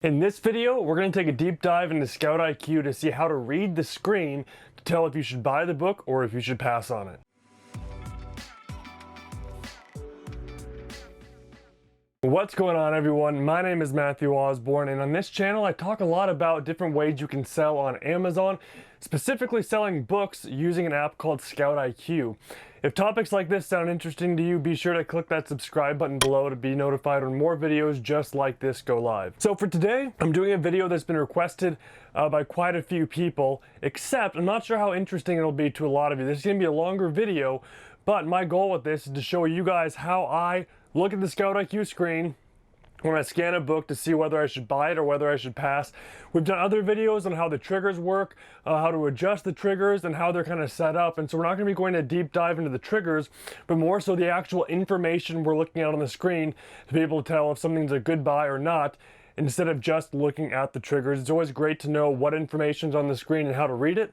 In this video, we're going to take a deep dive into ScoutIQ to see how to read the screen to tell if you should buy the book or if you should pass on it. What's going on, everyone? My name is Matthew Osborne, and on this channel I talk a lot about different ways you can sell on Amazon, specifically selling books using an app called ScoutIQ. If topics like this sound interesting to you, be sure to click that subscribe button below to be notified when more videos just like this go live. So for today, I'm doing a video that's been requested by quite a few people, except I'm not sure how interesting it'll be to a lot of you. This is going to be a longer video, but my goal with this is to show you guys how I look at the ScoutIQ screen when I scan a book to see whether I should buy it or whether I should pass. We've done other videos on how the triggers work, how to adjust the triggers and how they're kind of set up. And so we're not going to be going to deep dive into the triggers, but more so the actual information we're looking at on the screen to be able to tell if something's a good buy or not, instead of just looking at the triggers. It's always great to know what information's on the screen and how to read it,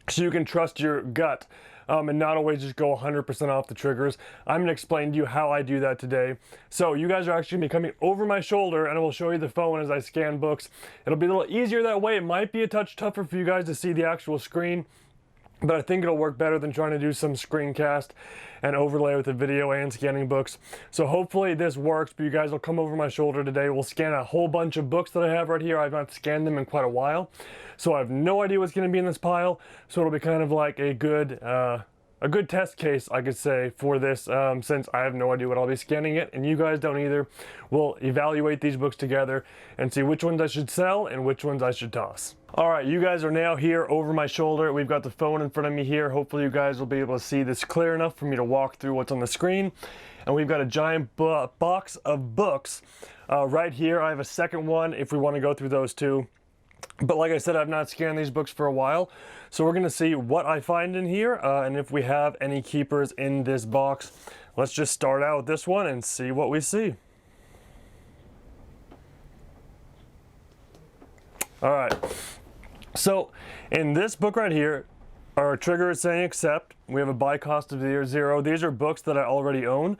so you can trust your gut and not always just go 100% off the triggers. I'm gonna explain to you how I do that today. So you guys are actually gonna be coming over my shoulder and I will show you the phone as I scan books. It'll be a little easier that way. It might be a touch tougher for you guys to see the actual screen, but I think it'll work better than trying to do some screencast and overlay with the video and scanning books. So hopefully this works, but you guys will come over my shoulder today. We'll scan a whole bunch of books that I have right here. I've not scanned them in quite a while, so I have no idea what's gonna be in this pile. So it'll be kind of like a good test case, I could say, for this, since I have no idea what I'll be scanning it, and you guys don't either. We'll evaluate these books together and see which ones I should sell and which ones I should toss. All right, you guys are now here over my shoulder. We've got the phone in front of me here. Hopefully you guys will be able to see this clear enough for me to walk through what's on the screen. And we've got a giant box of books right here. I have a second one if we want to go through those two. But like I said, I've not scanned these books for a while, so we're going to see what I find in here and if we have any keepers in this box. Let's just start out with this one and see what we see. All right, so in this book right here, our trigger is saying accept. We have a buy cost of 0. These are books that I already own.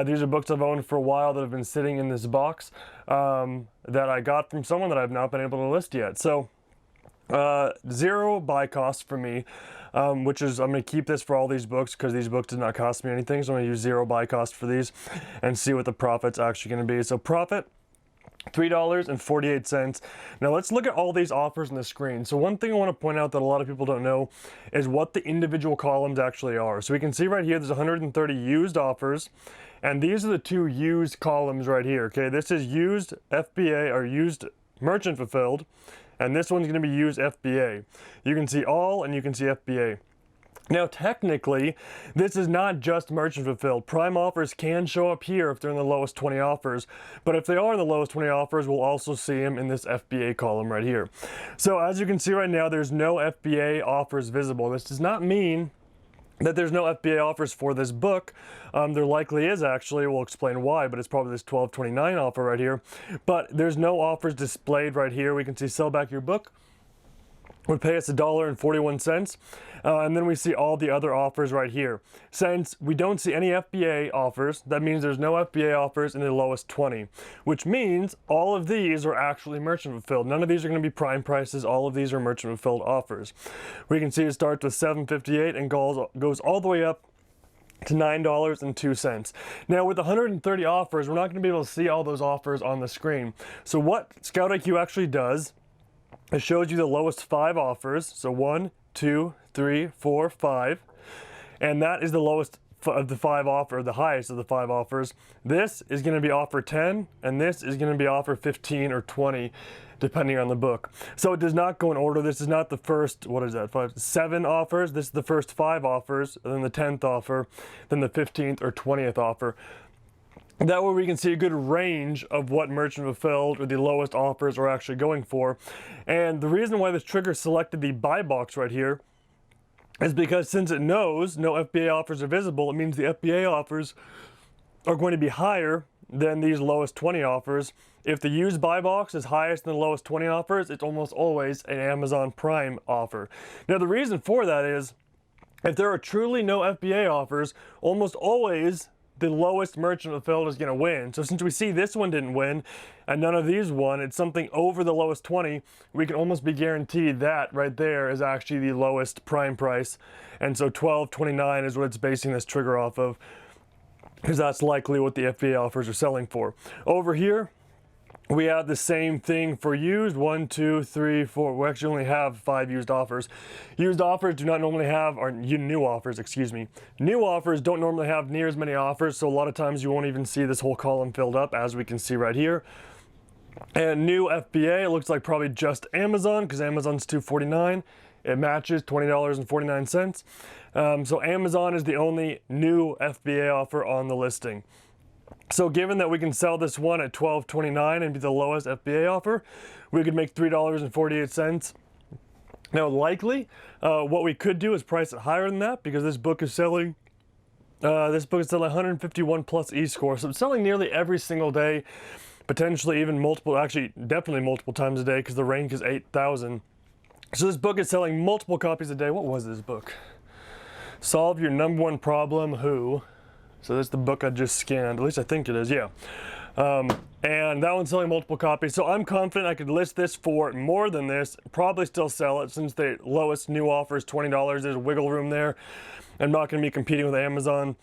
These are books I've owned for a while that have been sitting in this box that I got from someone that I've not been able to list yet. So 0 buy cost for me, which is, I'm going to keep this for all these books because these books did not cost me anything. So I'm going to use 0 buy cost for these and see what the profit's actually going to be. So profit, $3.48. Now let's look at all these offers on the screen. So one thing I want to point out that a lot of people don't know is what the individual columns actually are. So we can see right here there's 130 used offers, and these are the two used columns right here. Okay, this is used FBA or used merchant fulfilled, and this one's going to be used FBA. You can see all and you can see FBA. Now technically, this is not just merchant fulfilled. Prime offers can show up here if they're in the lowest 20 offers, but if they are in the lowest 20 offers, we'll also see them in this FBA column right here. So as you can see right now, there's no FBA offers visible. This does not mean that there's no FBA offers for this book. There likely is actually. We'll explain why, but it's probably this $12.29 offer right here. But there's no offers displayed right here. We can see sell back your book would pay us $1.41, and then we see all the other offers right here. Since we don't see any FBA offers, that means there's no FBA offers in the lowest 20, which means all of these are actually merchant fulfilled. None of these are going to be prime prices. All of these are merchant fulfilled offers. We can see it starts with $7.58 and goes all the way up to $9.02. Now with 130 offers, we're not going to be able to see all those offers on the screen. So what ScoutIQ actually does, it shows you the lowest 5 offers. So 1, 2, 3, 4, 5. And that is the lowest of the 5 offers, the highest of the 5 offers. This is going to be offer 10, and this is going to be offer 15 or 20, depending on the book. So it does not go in order. This is not the first, what is that, 7 offers. This is the first 5 offers, and then the 10th offer, then the 15th or 20th offer. That way we can see a good range of what merchant fulfilled or the lowest offers are actually going for. And the reason why this trigger selected the buy box right here is because since it knows no FBA offers are visible, it means the FBA offers are going to be higher than these lowest 20 offers. If the used buy box is highest than the lowest 20 offers, it's almost always an Amazon Prime offer. Now the reason for that is if there are truly no FBA offers, almost always the lowest merchant filled is going to win. So since we see this one didn't win and none of these won, it's something over the lowest 20, we can almost be guaranteed that right there is actually the lowest prime price. And so 12.29 is what it's basing this trigger off of, because that's likely what the FBA offers are selling for. Over here, we have the same thing for used. 1, 2, 3, 4. We actually only have 5 used offers. Used offers do not normally have, or new offers, excuse me. New offers don't normally have near as many offers, so a lot of times you won't even see this whole column filled up, as we can see right here. And new FBA, it looks like probably just Amazon, because Amazon's $2.49. It matches $20.49. So Amazon is the only new FBA offer on the listing. So given that we can sell this one at $12.29 and be the lowest FBA offer, we could make $3.48. Now likely, what we could do is price it higher than that, because this book is selling 151 plus e-score. So it's selling nearly every single day, potentially even multiple, actually definitely multiple times a day, because the rank is 8,000. So this book is selling multiple copies a day. What was this book? Solve Your Number One Problem, Who? So that's the book I just scanned, at least I think it is, yeah. And that one's selling multiple copies, so I'm confident I could list this for more than this, probably still sell it, since the lowest new offer is $20, there's wiggle room there. I'm not gonna be competing with Amazon.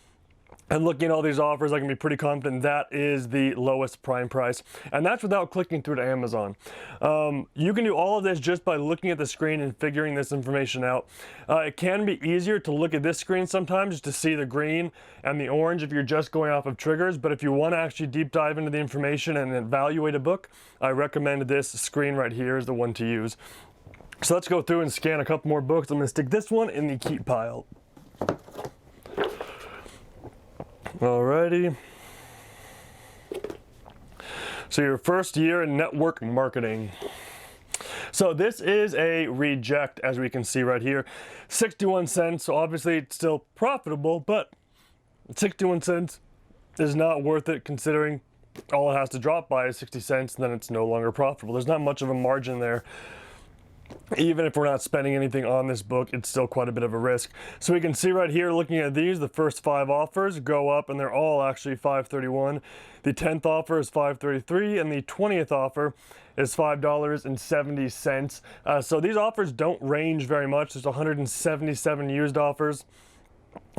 And looking at all these offers, I can be pretty confident that is the lowest prime price. And that's without clicking through to Amazon. You can do all of this just by looking at the screen and figuring this information out. It can be easier to look at this screen sometimes just to see the green and the orange if you're just going off of triggers. But if you want to actually deep dive into the information and evaluate a book, I recommend this screen right here is the one to use. So let's go through and scan a couple more books. I'm going to stick this one in the keep pile. Alrighty. So your first year in network marketing. So this is a reject, as we can see right here. 61 cents, so obviously it's still profitable, but 61 cents is not worth it, considering all it has to drop by is 60 cents, and then it's no longer profitable. There's not much of a margin there. Even if we're not spending anything on this book, it's still quite a bit of a risk. So we can see right here, looking at these, the first 5 offers go up, and they're all actually $5.31. The 10th offer is $5.33, and the 20th offer is $5.70. So these offers don't range very much. There's 177 used offers,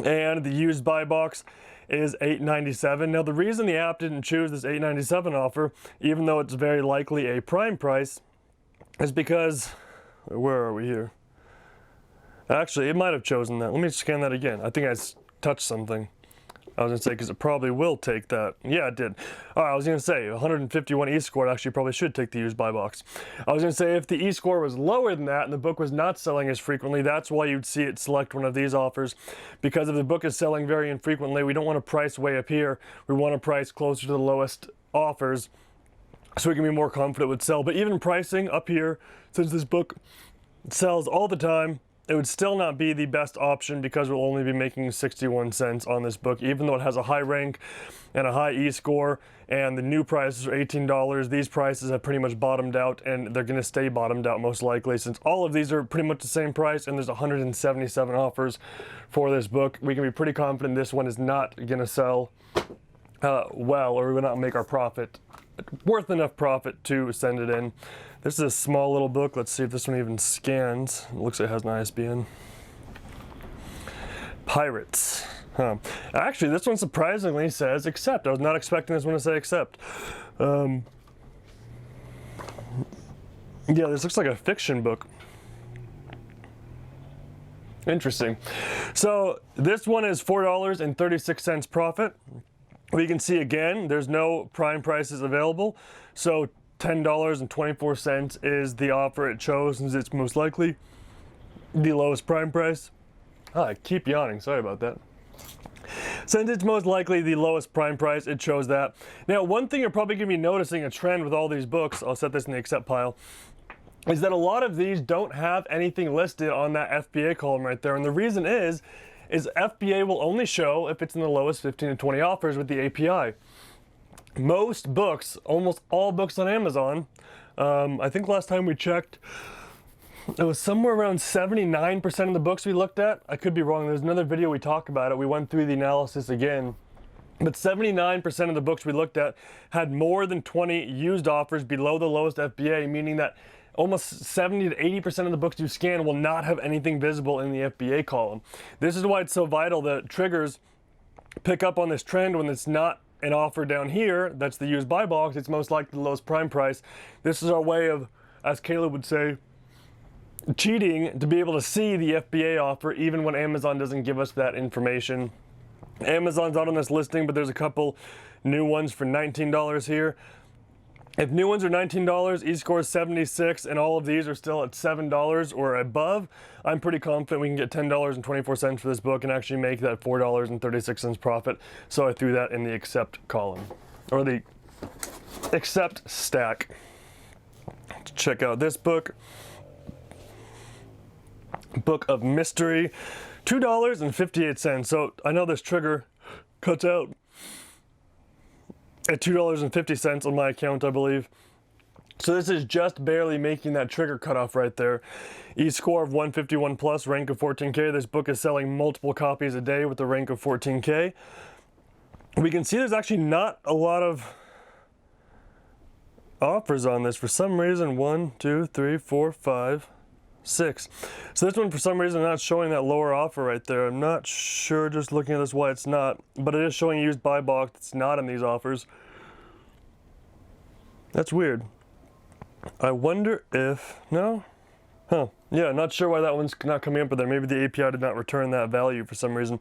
and the used buy box is $8.97. Now the reason the app didn't choose this $8.97 offer, even though it's very likely a prime price, is because, where are we here? Actually, it might have chosen that. Let me scan that again. I think I touched something. I was gonna say, because it probably will take that. Yeah, it did. All right, I was gonna say 151 e-score actually probably should take the used buy box. I was gonna say if the e-score was lower than that and the book was not selling as frequently, that's why you'd see it select one of these offers. Because if the book is selling very infrequently, we don't want to price way up here. We want to price closer to the lowest offers, so we can be more confident it would sell. But even pricing up here, since this book sells all the time, it would still not be the best option, because we'll only be making 61 cents on this book, even though it has a high rank and a high e-score, and the new prices are $18. These prices have pretty much bottomed out, and they're going to stay bottomed out most likely, since all of these are pretty much the same price, and there's 177 offers for this book. We can be pretty confident this one is not going to sell well, or we will not make our profit worth enough profit to send it in. This is a small little book. Let's see if this one even scans. It looks like it has an ISBN. Pirates. Actually, this one surprisingly says accept. I was not expecting this one to say accept. Yeah, this looks like a fiction book. Interesting. So this one is $4.36 profit. We can see again, there's no prime prices available. So $10.24 is the offer it chose, since it's most likely the lowest prime price. I keep yawning, sorry about that. Since it's most likely the lowest prime price, it chose that. Now, one thing you're probably going to be noticing a trend with all these books, I'll set this in the accept pile, is that a lot of these don't have anything listed on that FBA column right there. And the reason is FBA will only show if it's in the lowest 15 to 20 offers with the API. Most books, almost all books on Amazon, I think last time we checked, it was somewhere around 79% of the books we looked at. I could be wrong. There's another video we talked about it. We went through the analysis again. But 79% of the books we looked at had more than 20 used offers below the lowest FBA, meaning that almost 70 to 80% of the books you scan will not have anything visible in the FBA column. This is why it's so vital that triggers pick up on this trend when it's not an offer down here. That's the used buy box. It's most likely the lowest prime price. This is our way of, as Caleb would say, cheating to be able to see the FBA offer even when Amazon doesn't give us that information. Amazon's not on this listing, but there's a couple new ones for $19 here. If new ones are $19, eScore is 76, and all of these are still at $7 or above, I'm pretty confident we can get $10.24 for this book and actually make that $4.36 profit. So I threw that in the accept column, or the accept stack. Let's check out this book. Book of Mystery, $2.58. So I know this trigger cuts out at $2.50 on my account, I believe. So this is just barely making that trigger cutoff right there. E-score of 151 plus, rank of 14K. This book is selling multiple copies a day with a rank of 14K. We can see there's actually not a lot of offers on this for some reason. 1, 2, 3, 4, 5, 6. So this one, for some reason, not showing that lower offer right there. I'm not sure, just looking at this, why it's not, but it is showing used buy box. It's not in these offers. That's weird. I wonder if, no? Huh. Yeah, not sure why that one's not coming up with there. Maybe the API did not return that value for some reason.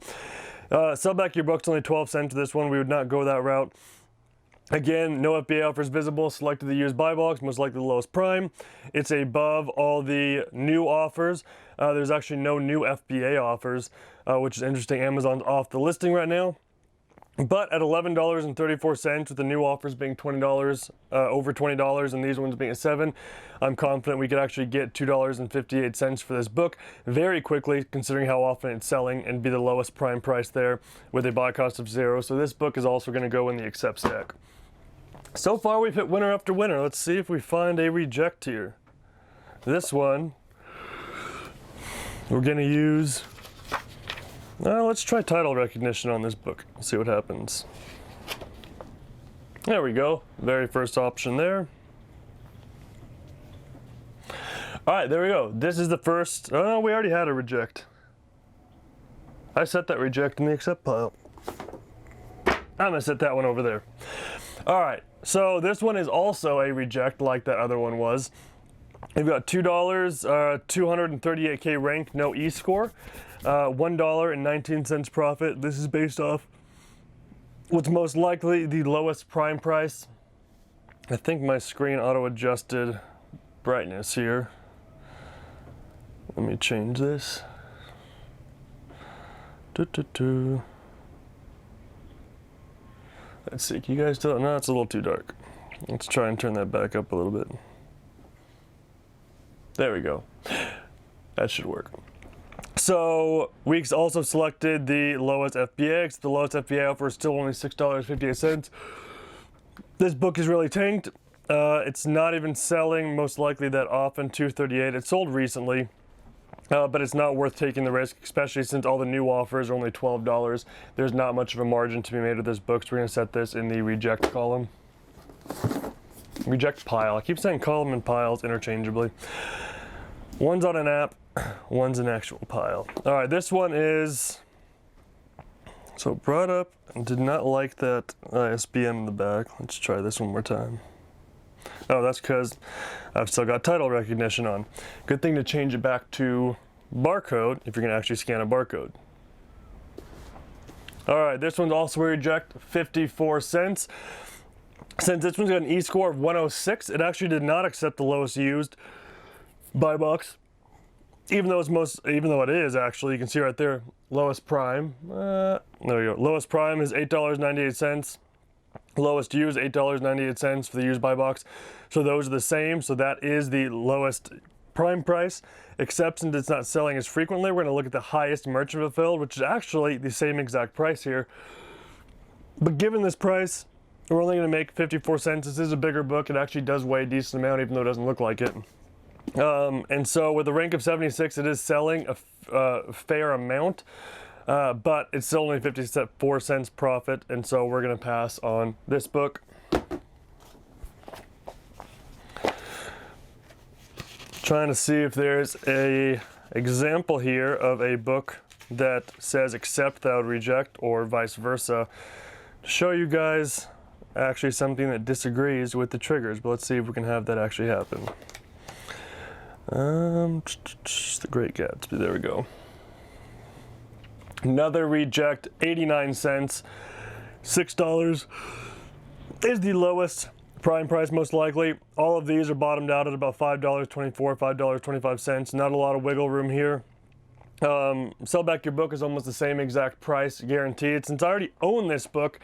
Sell back your book's only 12 cents to this one. We would not go that route. Again, no FBA offers visible. Selected the used buy box, most likely the lowest prime. It's above all the new offers. There's actually no new FBA offers, which is interesting. Amazon's off the listing right now. But at $11.34, with the new offers being $20, over $20, and these ones being at $7, I'm confident we could actually get $2.58 for this book very quickly, considering how often it's selling, and be the lowest prime price there with a buy cost of $0. So this book is also going to go in the accept stack. So far, we've hit winner after winner. Let's see if we find a reject here. This one, we're going to use... let's try title recognition on this book. See what happens. There we go. Very first option there. All right, there we go. This is the first. Oh, no, we already had a reject. I set that reject in the accept pile. I'm gonna set that one over there. All right, so this one is also a reject like that other one was. We've got $2, 238K rank, no e-score. $1.19 profit. This is based off what's most likely the lowest prime price. I think my screen auto-adjusted brightness here. Let me change this. Let's see, can you guys tell? No, it's a little too dark. Let's try and turn that back up a little bit. There we go. That should work. So we also selected the lowest FBA, because the lowest FBA offer is still only $6.58. This book is really tanked. It's not even selling most likely that often, $2.38. It sold recently, but it's not worth taking the risk, especially since all the new offers are only $12. There's not much of a margin to be made with this book, so we're going to set this in the reject column. Reject pile. I keep saying column and piles interchangeably. One's on an app, one's an actual pile. All right, this one is, so brought up and did not like that ISBN in the back. Let's try this one more time. Oh, that's because I've still got title recognition on. Good thing to change it back to barcode if you're gonna actually scan a barcode. All right, this one's also a reject, 54 cents. Since this one's got an e-score of 106, it actually did not accept the lowest used buy box, even though it is actually, you can see right there, lowest prime. There we go. Lowest prime is $8.98. Lowest used, $8.98 for the used buy box. So those are the same. So that is the lowest prime price, except since it's not selling as frequently, we're going to look at the highest merchant fulfilled, which is actually the same exact price here. But given this price, we're only going to make 54 cents. This is a bigger book. It actually does weigh a decent amount, even though it doesn't look like it. And so with a rank of 76, it is selling a fair amount. but it's still only 54 cents profit, and so we're gonna pass on this book. Trying to see if there's a example here of a book that says accept that I would reject, or vice versa, to show you guys actually something that disagrees with the triggers. But let's see if we can have that actually happen. The Great Gatsby, there we go. Another reject, 89 cents, $6 is the lowest prime price most likely. All of these are bottomed out at about $5.24, $5.25. Not a lot of wiggle room here. Sell back your book is almost the same exact price, guaranteed. Since I already own this book,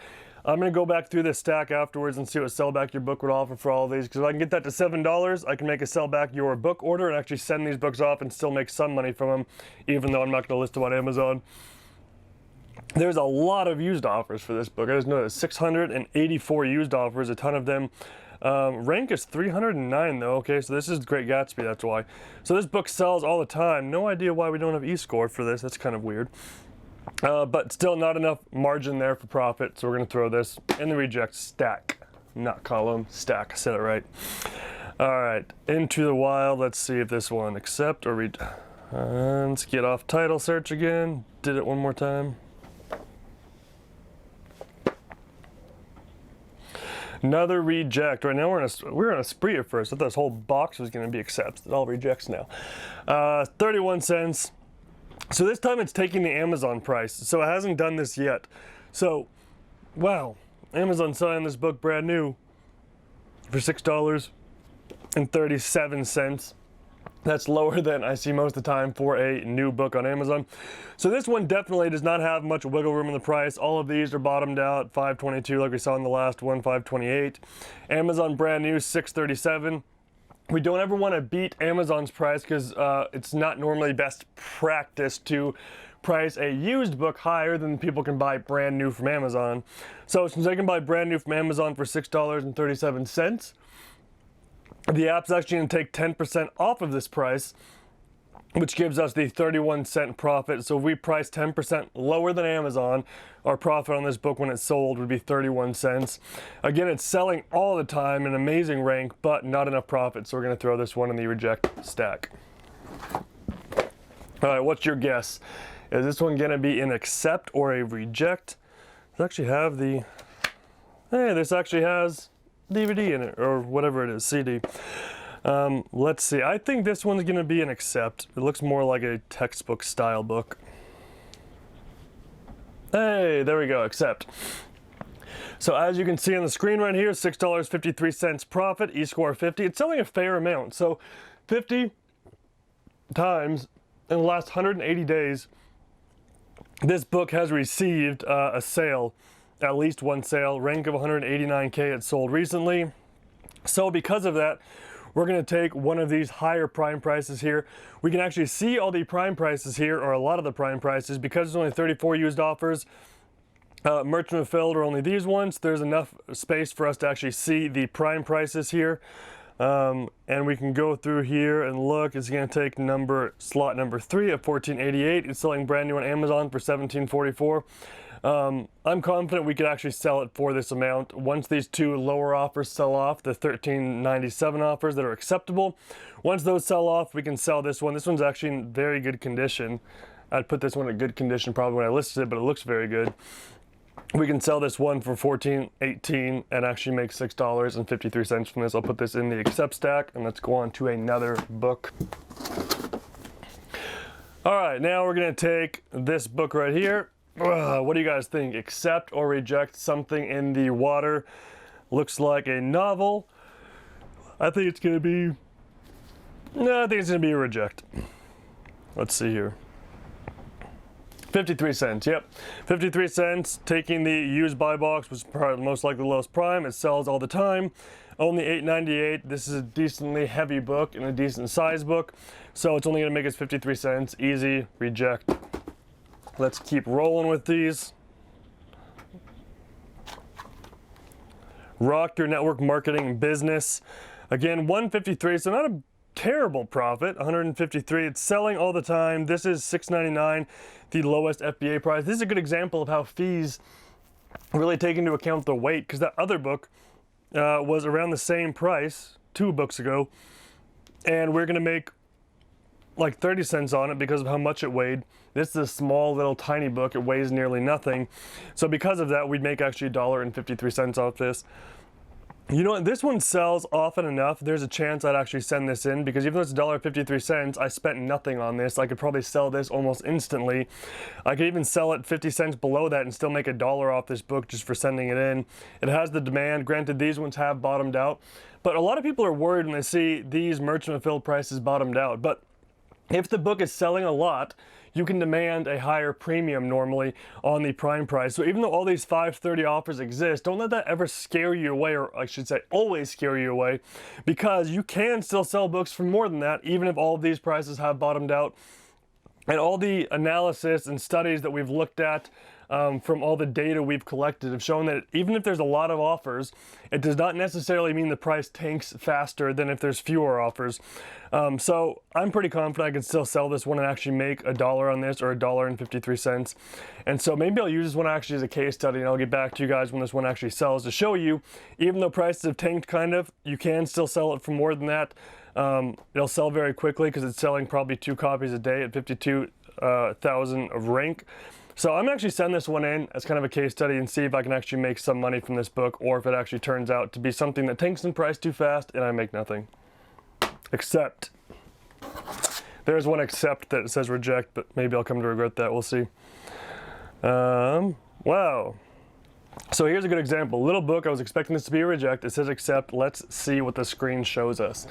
I'm going to go back through this stack afterwards and see what sell back your book would offer for all of these. Because if I can get that to $7, I can make a sell back your book order and actually send these books off and still make some money from them, even though I'm not going to list them on Amazon. There's a lot of used offers for this book. I just noticed 684 used offers, a ton of them. Rank is 309 though, okay, so this is Great Gatsby, that's why. So this book sells all the time. No idea why we don't have e-score for this, that's kind of weird. But still not enough margin there for profit, so we're gonna throw this in the reject stack. Not column, stack, I said it right. All right, Into the Wild, let's see if this one accept or read. Let's get off title search again, did it one more time. Another reject. Right now we're on a spree at first. I thought this whole box was going to be accepts. It all rejects now. 31 cents. So this time it's taking the Amazon price. So it hasn't done this yet. So, wow. Amazon selling this book brand new for $6.37. That's lower than I see most of the time for a new book on Amazon. So this one definitely does not have much wiggle room in the price. All of these are bottomed out, $5.22 like we saw in the last one, $5.28. Amazon brand new, $6.37. We don't ever want to beat Amazon's price because it's not normally best practice to price a used book higher than people can buy brand new from Amazon. So since I can buy brand new from Amazon for $6.37, the app's actually going to take 10% off of this price, which gives us the 31-cent profit. So if we price 10% lower than Amazon, our profit on this book when it's sold would be 31 cents. Again, it's selling all the time, an amazing rank, but not enough profit. So we're going to throw this one in the reject stack. All right, what's your guess? Is this one going to be an accept or a reject? Does actually have the... Hey, this actually has DVD in it, or whatever it is, CD. Let's see. I think this one's going to be an accept. It looks more like a textbook style book. Hey, there we go, accept. So as you can see on the screen right here, $6.53 profit, e-score 50. It's selling a fair amount. So 50 times in the last 180 days, this book has received a sale. At least one sale, rank of 189K it sold recently. So because of that, we're going to take one of these higher prime prices here. We can actually see all the prime prices here, or a lot of the prime prices, because there's only 34 used offers. Merchant fulfilled are only these ones. There's enough space for us to actually see the prime prices here. And we can go through here and look. It's going to take slot number 3 at $14.88. It's selling brand new on Amazon for $17.44. I'm confident we could actually sell it for this amount. Once these two lower offers sell off, the $13.97 offers that are acceptable, once those sell off, we can sell this one. This one's actually in very good condition. I'd put this one in good condition probably when I listed it, but it looks very good. We can sell this one for $14.18 and actually make $6.53 from this. I'll put this in the accept stack, and let's go on to another book. All right, now we're gonna take this book right here. What do you guys think? Accept or reject Something in the Water? Looks like a novel. I think it's gonna be... No, I think it's gonna be a reject. Let's see here. 53 cents, yep. 53 cents, taking the used buy box, was probably most likely the lowest prime. It sells all the time. Only $8.98. This is a decently heavy book and a decent size book. So it's only gonna make us 53 cents. Easy, reject. Let's keep rolling with these. Rock Your Network Marketing Business. Again, 153, so not a terrible profit, 153. It's selling all the time. This is $6.99, the lowest FBA price. This is a good example of how fees really take into account the weight, because that other book was around the same price 2 books ago, and we're going to make like 30 cents on it because of how much it weighed. This is a small little tiny book. It weighs nearly nothing. So because of that, we'd make actually $1.53 off this. You know what, this one sells often enough, there's a chance I'd actually send this in, because even though it's $1.53, I spent nothing on this. I could probably sell this almost instantly. I could even sell it 50 cents below that and still make $1 off this book just for sending it in. It has the demand. Granted, these ones have bottomed out, but a lot of people are worried when they see these merchant fulfilled prices bottomed out. But if the book is selling a lot, you can demand a higher premium normally on the prime price. So even though all these $5.30 offers exist, don't let that ever scare you away, or I should say always scare you away, because you can still sell books for more than that, even if all of these prices have bottomed out. And all the analysis and studies that we've looked at from all the data we've collected have shown that even if there's a lot of offers, it does not necessarily mean the price tanks faster than if there's fewer offers. So I'm pretty confident I can still sell this one and actually make $1 on this, or $1.53. And so maybe I'll use this one actually as a case study, and I'll get back to you guys when this one actually sells to show you, even though prices have tanked kind of, you can still sell it for more than that. It'll sell very quickly because it's selling probably 2 copies a day at 52,000 of rank. So I'm actually sending this one in as kind of a case study and see if I can actually make some money from this book, or if it actually turns out to be something that tanks in price too fast and I make nothing. Except, there's one except that it says reject, but maybe I'll come to regret that, we'll see. Wow. So here's a good example. Little book, I was expecting this to be a reject. It says accept. Let's see what the screen shows us.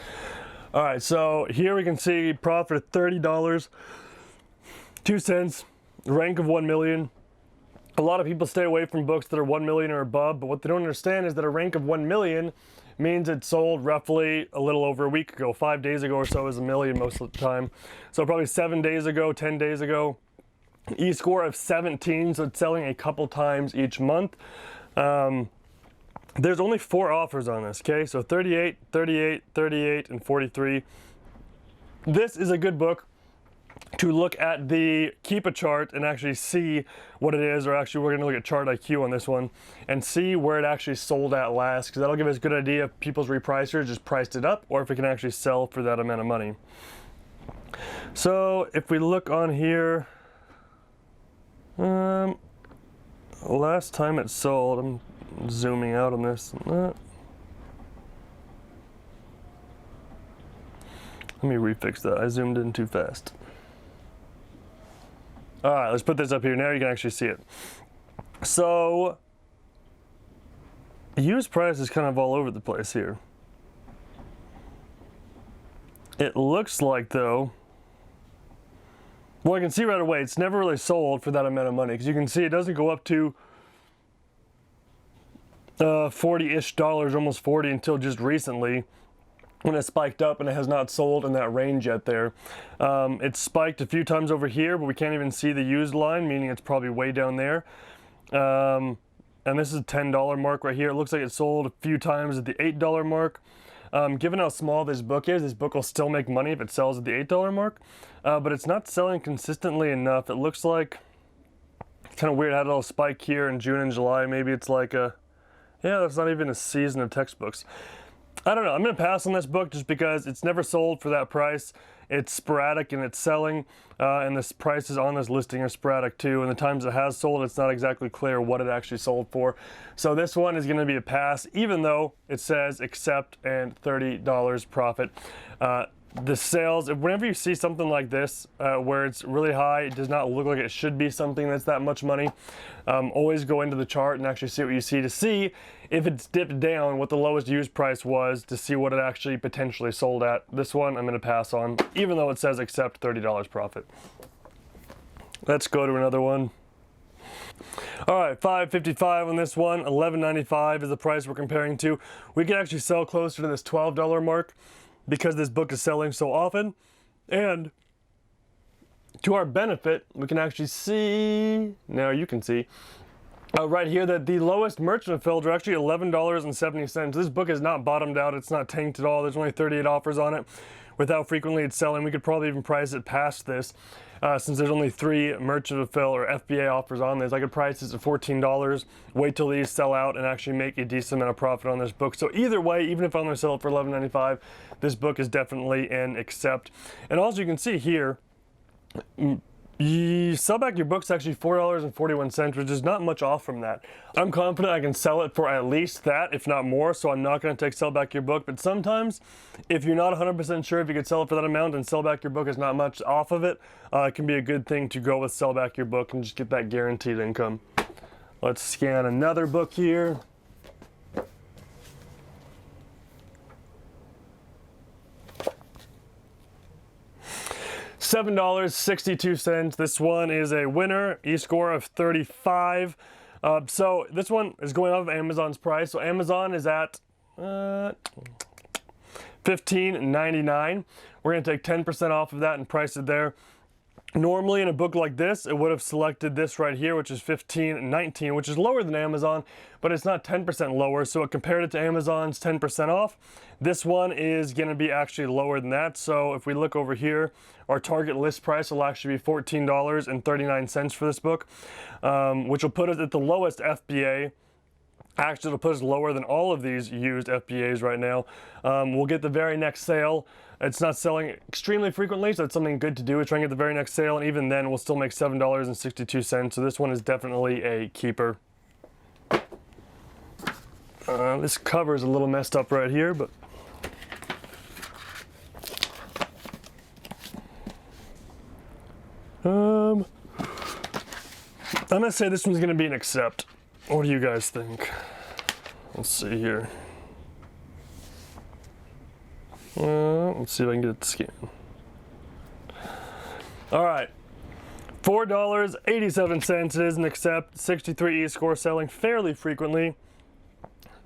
All right, so here we can see profit of $30, 2 cents, rank of 1 million. A lot of people stay away from books that are 1 million or above, but what they don't understand is that a rank of 1 million means it sold roughly a little over a week ago. 5 days ago or so is a million most of the time. So probably 7 days ago, 10 days ago. E-score of 17, so it's selling a couple times each month. There's only 4 offers on this, okay? So 38, 38, 38, and 43. This is a good book to look at the keep a chart and actually see what it is, or actually we're going to look at ScoutIQ on this one and see where it actually sold at last, because that'll give us a good idea if people's repricers just priced it up or if it can actually sell for that amount of money. So if we look on here, last time it sold, I'm zooming out on this. Let me refix that. I zoomed in too fast. All right, let's put this up here. Now you can actually see it. So, used price is kind of all over the place here. It looks like, though, well, I can see right away, it's never really sold for that amount of money, because you can see it doesn't go up to 40-ish dollars, almost 40, until just recently, when it spiked up, and it has not sold in that range yet there. It's spiked a few times over here, but we can't even see the used line, meaning it's probably way down there. And this is a $10 mark right here. It looks like it sold a few times at the $8 mark. Given how small this book is, this book will still make money if it sells at the $8 mark, but it's not selling consistently enough. It looks like, it's kind of weird, it had a little spike here in June and July. Maybe it's like a, yeah, that's not even a season of textbooks. I don't know, I'm going to pass on this book just because it's never sold for that price. It's sporadic and it's selling, and the prices on this listing are sporadic too, and the times it has sold, it's not exactly clear what it actually sold for. So this one is going to be a pass, even though it says accept and $30 profit. The sales, whenever you see something like this, where it's really high, it does not look like it should be something that's that much money. Always go into the chart and actually see what you see, to see if it's dipped down, what the lowest used price was, to see what it actually potentially sold at. This one I'm going to pass on, even though it says accept $30 profit. Let's go to another one. All right, $5.55 on this one, $11.95 is the price we're comparing to. We can actually sell closer to this $12 mark, because this book is selling so often, and to our benefit, we can actually see, now you can see, right here that the lowest merchant fulfilled are actually $11.70. This book is not bottomed out. It's not tanked at all. There's only 38 offers on it. With how frequently it's selling, we could probably even price it past this. Since there's only 3 merchant fulfill or FBA offers on this, I could price this at $14, wait till these sell out, and actually make a decent amount of profit on this book. So either way, even if I'm going to sell it for $11.95, this book is definitely an accept. And also you can see here, you sell back your book's actually $4.41, which is not much off from that. I'm confident I can sell it for at least that, if not more, so I'm not going to take sell back your book. But sometimes, if you're not 100% sure if you could sell it for that amount and sell back your book is not much off of it, it can be a good thing to go with sell back your book and just get that guaranteed income. Let's scan another book here. $7.62. This one is a winner, e-score of 35. So this one is going off of Amazon's price. So Amazon is at $15.99. We're going to take 10% off of that and price it there. Normally in a book like this, it would have selected this right here, which is $15.19, which is lower than Amazon, but it's not 10% lower, so it compared it to Amazon's 10% off. This one is going to be actually lower than that, so if we look over here, our target list price will actually be $14.39 for this book, which will put us at the lowest FBA. Actually, it'll put us lower than all of these used FBAs right now. We'll get the very next sale. It's not selling extremely frequently, so it's something good to do is try and get the very next sale, and even then we'll still make $7.62. So this one is definitely a keeper. This cover is a little messed up right here, but I'm gonna say this one's gonna be an accept. What do you guys think? Let's see here. Let's see if I can get it to scan. All right, $4.87. It is an accept. 63 e-score, selling fairly frequently.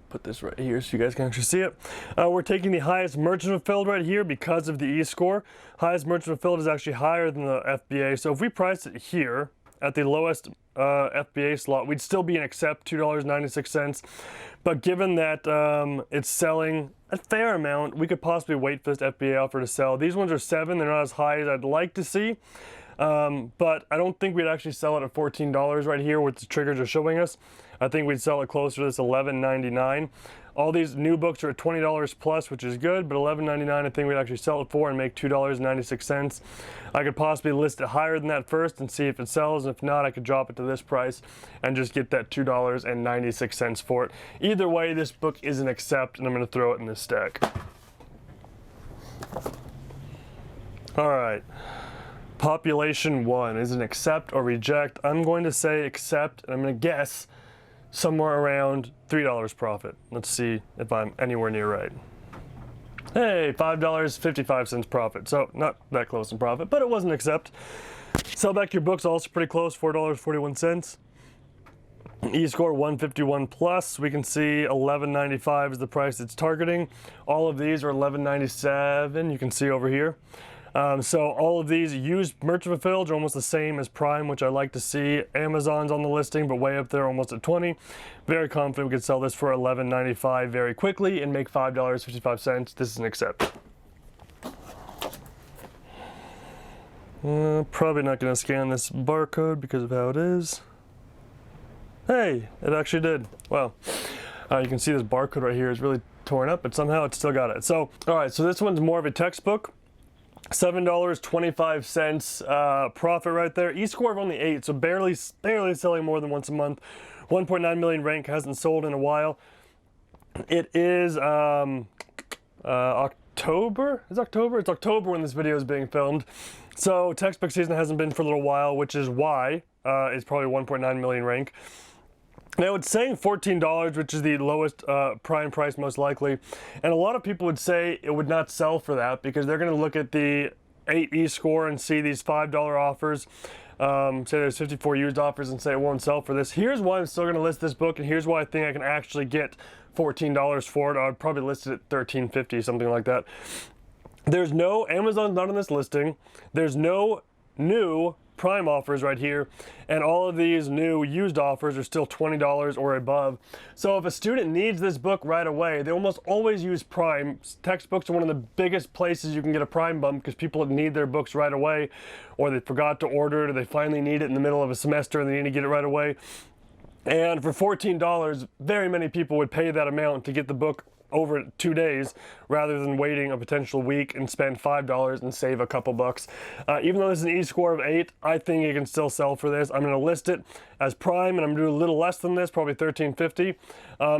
Put this right here so you guys can actually see it. We're taking the highest merchant fulfilled right here because of the e-score. Highest merchant fulfilled is actually higher than the FBA. So if we price it here at the lowest FBA slot, we'd still be an accept, $2.96. But given that it's selling a fair amount, we could possibly wait for this FBA offer to sell. These ones are 7, they're not as high as I'd like to see. But I don't think we'd actually sell it at $14 right here, what the triggers are showing us. I think we'd sell it closer to this $11.99. All these new books are at $20 plus, which is good, but $11.99 I think we'd actually sell it for and make $2.96. I could possibly list it higher than that first and see if it sells. If not, I could drop it to this price and just get that $2.96 for it. Either way, this book is an accept, and I'm going to throw it in this stack. All right. Population 1 is an accept or reject. I'm going to say accept, and I'm going to guess somewhere around $3 profit. Let's see if I'm anywhere near right. Hey, $5.55 profit. So not that close in profit, but it was an accept. Sell back your books, also pretty close, $4.41. E-score 151 plus. We can see $11.95 is the price it's targeting. All of these are $11.97. You can see over here. So all of these used merchant fulfilled are almost the same as Prime, which I like to see. Amazon's on the listing, but way up there, almost at 20. Very confident we could sell this for $11.95 very quickly and make $5.55. This is an accept. Probably not going to scan this barcode because of how it is. Hey, it actually did. Wow. You can see this barcode right here is really torn up, but somehow it still got it. So, all right, so this one's more of a textbook. $7.25 profit right there. E-score of only 8, so barely selling more than once a month. 1.9 million rank, hasn't sold in a while. It is October? Is October? It's October when this video is being filmed. So textbook season hasn't been for a little while, which is why it's probably 1.9 million rank. Now it's saying $14, which is the lowest Prime price most likely, and a lot of people would say it would not sell for that because they're going to look at the 8 e-score and see these $5 offers, say there's 54 used offers and say it won't sell for this. Here's why I'm still going to list this book, and here's why I think I can actually get $14 for it. I'd probably list it at $13.50, something like that. There's no, Amazon's not on this listing. There's no new prime offers right here, and all of these new used offers are still $20 or above. So if a student needs this book right away, they almost always use prime. Textbooks are one of the biggest places you can get a prime bump because people need their books right away, or they forgot to order it, or they finally need it in the middle of a semester and they need to get it right away. And for $14, very many people would pay that amount to get the book over 2 days rather than waiting a potential week and spend $5 and save a couple bucks. Even though this is an E-score of 8, I think it can still sell for this. I'm going to list it as prime, and I'm going to do a little less than this, probably $13.50.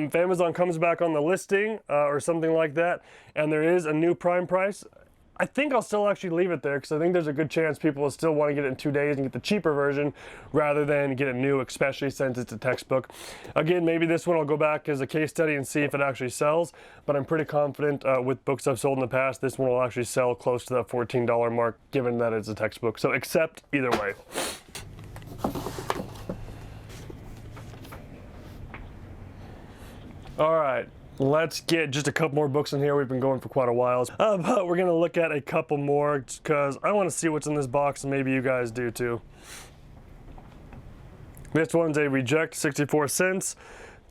If Amazon comes back on the listing or something like that, and there is a new prime price, I think I'll still actually leave it there because I think there's a good chance people will still want to get it in 2 days and get the cheaper version rather than get it new, especially since it's a textbook. Again, maybe this one I'll go back as a case study and see if it actually sells, but I'm pretty confident with books I've sold in the past, this one will actually sell close to that $14 mark given that it's a textbook. So accept either way. All right. Let's get just a couple more books in here. We've been going for quite a while, but we're going to look at a couple more because I want to see what's in this box, and maybe you guys do too. This one's a reject, 64 cents.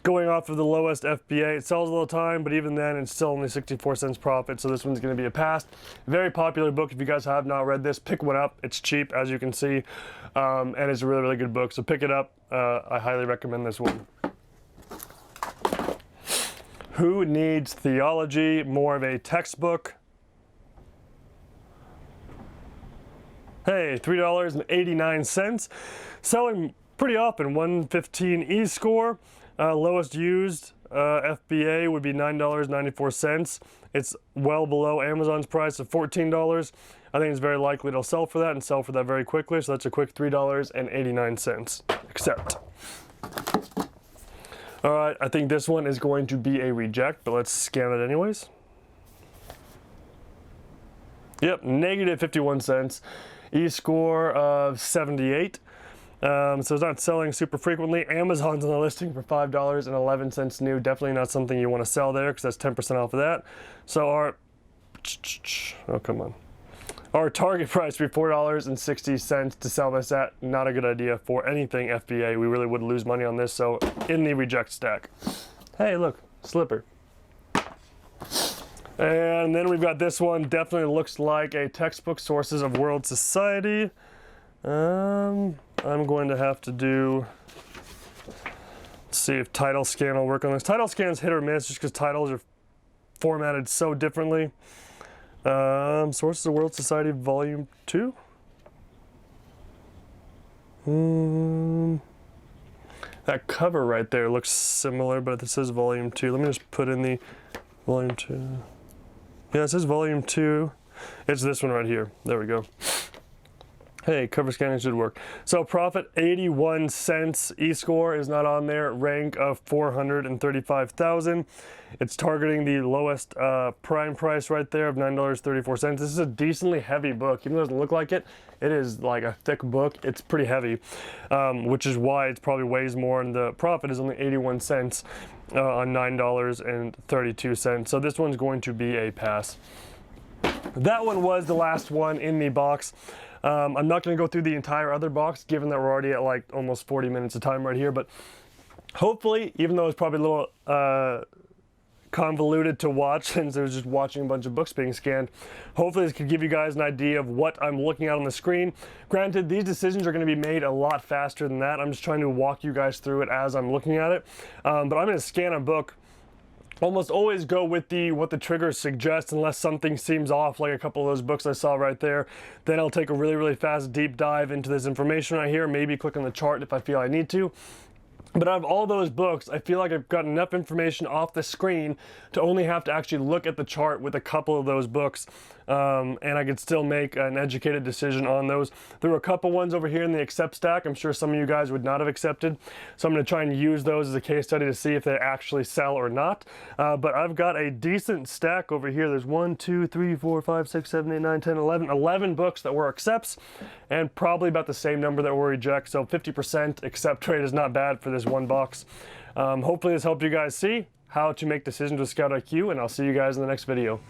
Going off of the lowest FBA. It sells all the time, but even then it's still only 64 cents profit, so this one's going to be a pass. Very popular book. If you guys have not read this, pick one up. It's cheap, as you can see, and it's a really, really good book, so pick it up. I highly recommend this one. Who Needs Theology? More of a textbook. Hey, $3.89. Selling pretty often, 115 E-score. Lowest used FBA would be $9.94. It's well below Amazon's price of $14. I think it's very likely it'll sell for that and sell for that very quickly. So that's a quick $3.89. Accept. All right, I think this one is going to be a reject, but let's scan it anyways. Yep, negative 51 cents. E-score of 78. So it's not selling super frequently. Amazon's on the listing for $5.11 new. Definitely not something you want to sell there because that's 10% off of that. So oh, come on. Our target price would be $4.60 to sell this at. Not a good idea for anything FBA. We really would lose money on this, so in the reject stack. Hey, look, slipper. And then we've got this one. Definitely looks like a textbook, Sources of World Society. I'm going to have to do, let's see if title scan will work on this. Title scan's hit or miss just because titles are formatted so differently. Sources of World Society Volume 2. That cover right there looks similar, but it says Volume 2. Let me just put in the Volume 2. Yeah, it says Volume 2. It's this one right here. There we go. Hey, cover scanning should work. So profit 81 cents. E-score is not on there. Rank of 435,000. It's targeting the lowest prime price right there of $9.34. This is a decently heavy book. Even though it doesn't look like it, it is like a thick book. It's pretty heavy, which is why it probably weighs more, and the profit is only 81 cents on $9.32. So this one's going to be a pass. That one was the last one in the box. I'm not going to go through the entire other box, given that we're already at like almost 40 minutes of time right here, but hopefully, even though it's probably a little convoluted to watch since I was just watching a bunch of books being scanned, hopefully this could give you guys an idea of what I'm looking at on the screen. Granted, these decisions are going to be made a lot faster than that. I'm just trying to walk you guys through it as I'm looking at it, but I'm going to scan a book. Almost always go with what the triggers suggest unless something seems off, like a couple of those books I saw right there. Then I'll take a really, really fast deep dive into this information right here, maybe click on the chart if I feel I need to. But out of all those books, I feel like I've got enough information off the screen to only have to actually look at the chart with a couple of those books, and I could still make an educated decision on those. There were a couple ones over here in the accept stack I'm sure some of you guys would not have accepted, so I'm going to try and use those as a case study to see if they actually sell or not. But I've got a decent stack over here. There's 1, 2, 3, 4, 5, 6, 7, 8, 9, 10, 11 books that were accepts, and probably about the same number that were rejects, so 50% accept rate is not bad for this one box. Hopefully this helped you guys see how to make decisions with ScoutIQ, and I'll see you guys in the next video.